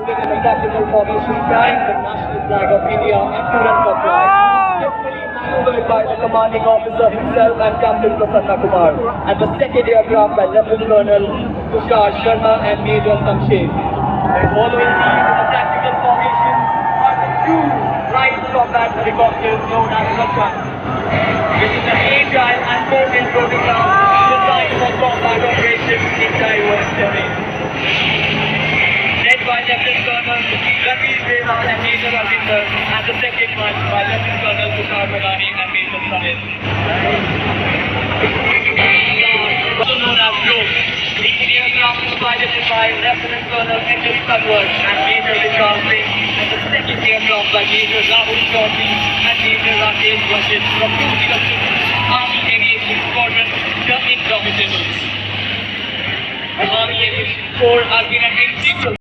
moving in a tactical formation carrying the national flag of India and Durand Cup flag, skillfully maneuvered by the commanding officer himself and Captain Prasanna Kumar, and the second aircraft by Lieutenant Colonel Tushar Sharma and Major Samshed. And following these in the tactical formation are the two light combat helicopters known as Rakshan, which is an agile and mobile protocol designed for combat operations in diverse terrain. Led by Lieutenant Colonel Ravi Devan and Major Ravinder, and the second one by Lieutenant Colonel Tushar Sharma and Major Samshed. Also known as Globe, the aircraft is piloted by Lieutenant Colonel H.S. Kanwar and Major Vishal Singh, and the second aircraft by Major Rahul Chaudhary and Major Rakesh Vashit from 206 Army Aviation Squadron, the Indomitables. The Army Aviation Corps has been an integral